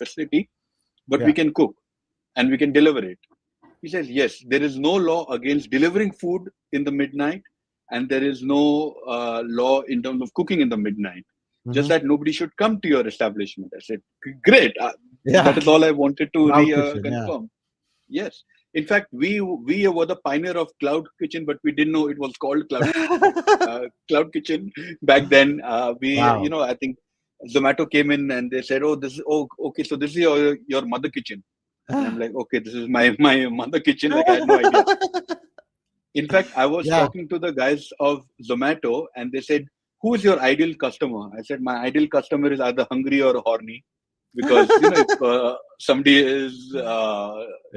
facility, but we Yeah. can cook and we can deliver it." He says, "Yes, there is no law against delivering food in the midnight, and there is no law in terms of cooking in the midnight. Just Hmm. that nobody should come to your establishment." I said, "Great. That Yeah. is all I wanted to Cloud kitchen. Yeah. confirm." Yes. In fact, we were the pioneer of cloud kitchen, but we didn't know it was called cloud kitchen back then. Wow. I think Zomato came in and they said, "Oh, okay, so this is your mother kitchen." And I'm like, "Okay, this is my mother kitchen." Like I had no idea. In fact, I was Yeah. talking to the guys of Zomato, and they said, "Who is your ideal customer?" I said, "My ideal customer is either hungry or horny, because if somebody is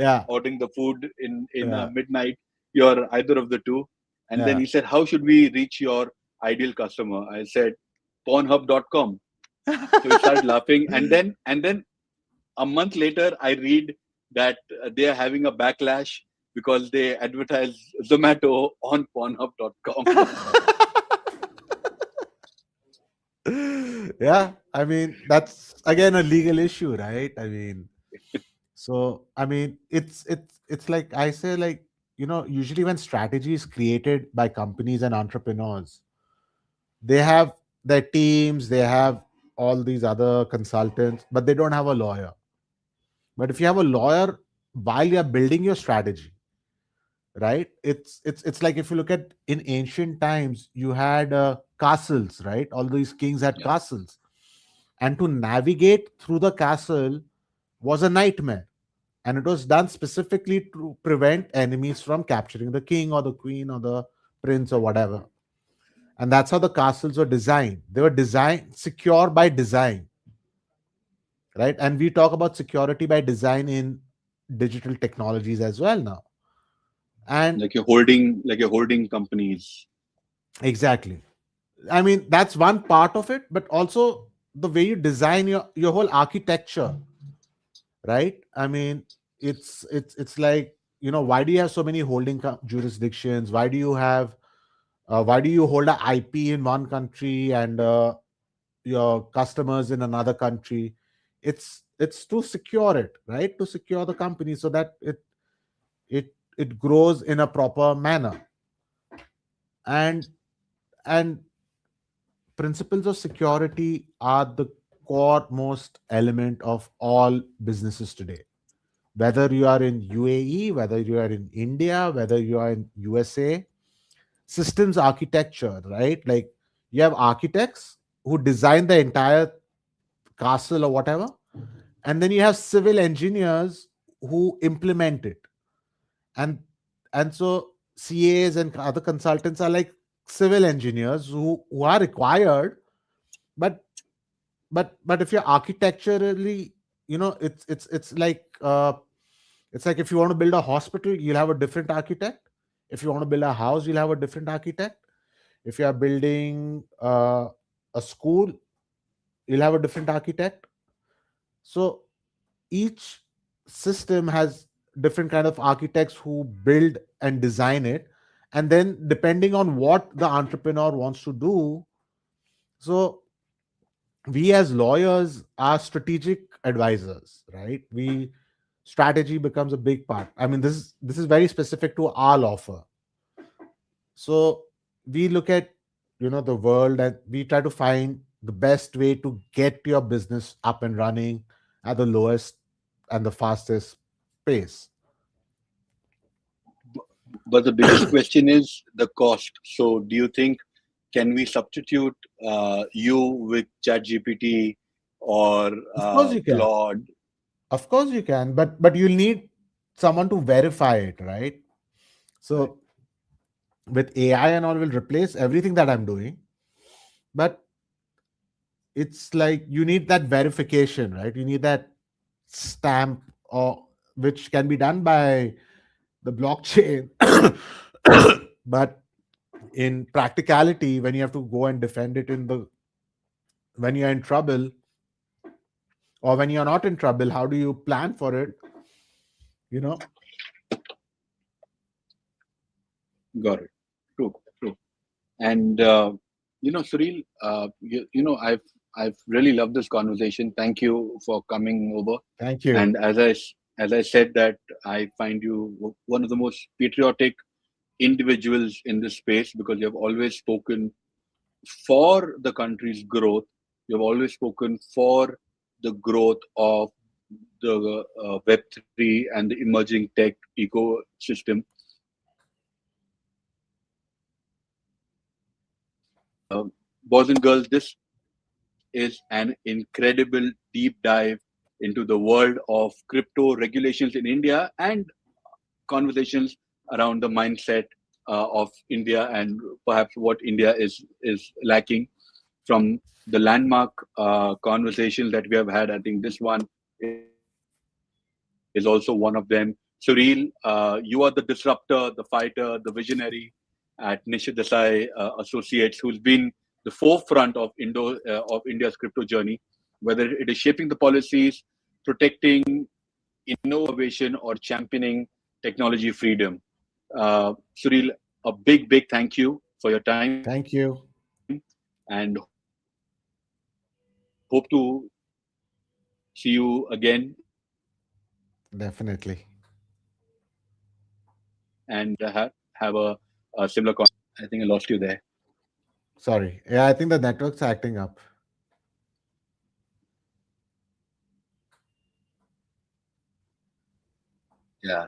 Yeah. ordering the food in Yeah. midnight, you're either of the two." And then Yeah. he said, "How should we reach your ideal customer?" I said, "Pornhub.com." So he started laughing, and then a month later, I read that they are having a backlash because they advertise Zomato on Pornhub.com. Yeah. I mean, that's again a legal issue, right? I mean, so I mean, it's like I say, like, usually when strategy is created by companies and entrepreneurs, they have their teams, they have all these other consultants, but they don't have a lawyer. But if you have a lawyer while you're building your strategy, right? It's like, if you look at in ancient times, you had castles, right? All these kings had Yeah, castles, and to navigate through the castle was a nightmare, and it was done specifically to prevent enemies from capturing the king or the queen or the prince or whatever. And that's how the castles were designed. They were designed secure by design, right? And we talk about security by design in digital technologies as well now. And like you're holding companies. exactly, I mean, that's one part of it, but also the way you design your whole architecture, right? I mean, it's like, why do you have so many holding jurisdictions? Why do you hold a IP in one country and your customers in another country? It's to secure it, right? To secure the company so that it grows in a proper manner. And and principles of security are the core most element of all businesses today, whether you are in UAE, whether you are in India, whether you are in USA. Systems architecture, right? Like, you have architects who design the entire castle or whatever, and then you have civil engineers who implement it. And and so CAs and other consultants are like civil engineers who are required. But but but if you're architecturally, it's like, if you want to build a hospital, you'll have a different architect. If you want to build a house, you'll have a different architect. If you are building a school, you'll have a different architect. So each system has different kind of architects who build and design it, and then depending on what the entrepreneur wants to do. So we as lawyers are strategic advisors, right? We Strategy becomes a big part. I mean, this is very specific to our law firm. So we look at, the world, and we try to find the best way to get your business up and running at the lowest and the fastest pace. But the biggest question is the cost. So, do you think, can we substitute you with ChatGPT or Of course you can. Claude? Of course you can, but you'll need someone to verify it, right? Right. So with AI and all will replace everything that I'm doing, but it's like you need that verification, right? You need that stamp, or which can be done by the blockchain. But in practicality, when you have to go and defend it in the when you're in trouble, or when you're not in trouble, how do you plan for it? You know, Got it. True. True. And Suril, I've really loved this conversation. Thank you for coming over. thank you. And as I said that I find you one of the most patriotic individuals in this space because you have always spoken for the country's growth. You have always spoken for the growth of the Web3 and the emerging tech ecosystem. Boys and girls, this is an incredible deep dive into the world of crypto regulations in India and conversations around the mindset of India and perhaps what India is lacking from the landmark conversations that we have had. I think this one is also one of them. Suril, you are the disruptor, the fighter, the visionary at Nishith Desai Associates, who's been the forefront of India's crypto journey, whether it is shaping the policies, protecting innovation, or championing technology freedom. Suril, a big thank you for your time, Thank you. and hope to see you again in the near future. Definitely. And have a similar con. I think I lost you there. Sorry. Yeah, I think the network's acting up. Yeah.